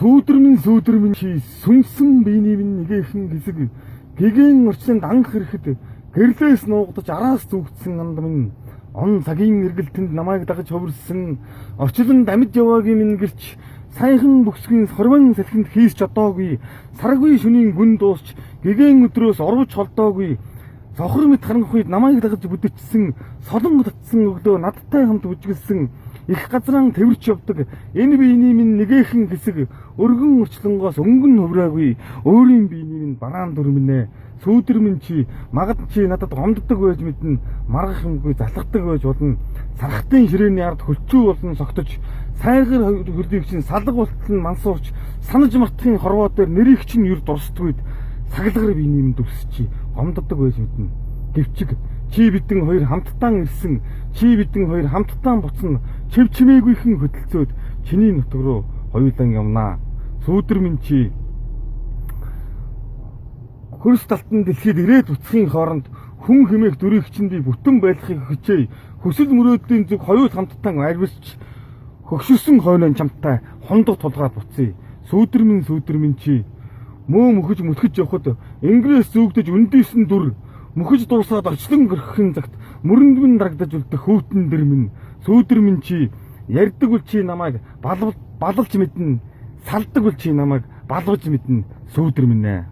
Сүүдэр минь чи сүнсэн биений минь нэгэхэн хэсэг гэгэн орчлон данх ирэхэд гэрлээс нуугдаж араас зүгтсэн анд минь он цагийн эргэлтэнд намайг дагаж хөвөрсөн орчлон амьд яваагийн минь гэрч саяхан бүсгийн хорвон салхинд хийс чадаагүй саргүй шөнийн гүн дуусч гэгэн өдрөөс орвож холдоогүй сохор мэт харанх үед намайг дагаж бүдэтсэн солон татсан өглөө надтай хамт үжиглсэн их газраан тэрч явдаг энэ биений минь нэгэхэн хэсэг өргөн урчлангоос өнгөн хувраагүй өөрийн биений минь бараан дүрмэнэ сүүдэр минь чи магад чи надад гомддог байж мэднэ маргах юмгүй залхдаг байж болно сархтын ширээний ард хөлчүү болон согтож сайгар хөлийг чин салга болтол нь мансуурч санаж мартахын хорвоо дээр нэрийг чин юр дурсдагүйд саглагар биений минь дүрсчи гомддог байж мэднэ гэвчиг чи бидэн хоёр хамттан ирсэн чи бидэн хоёр хамттан буцна чив чимээгүйхэн хөдөлцөөд чиний нутаг руу хоёулан явнаа сүүдэр минь чи хөрс талтан дэлхийд ирээд буцхийн хооронд хүн хэмээх дүрийг чинь би бүтэн байлгахыг хүчээ хүсэл мөрөөдлийн зүг хоёул хамттан арвилж хөгшөсөн хойноо чамтай хондох тулгаад буцъя сүүдэр минь чи мөө мөхөж мүтгэж явхад ингээс зүгдэж өндийсэн дүр мөхөж дуусаад орчлон гөрхөн цагт мөрөнд минь дарагдаж үлдэх хөтөн дэр минь сүүдэр минь чи ярьдаг үл чи намайг балалж мэднэ салдаг үл чи намайг балваж мэднэ сүүдэр минь ээ.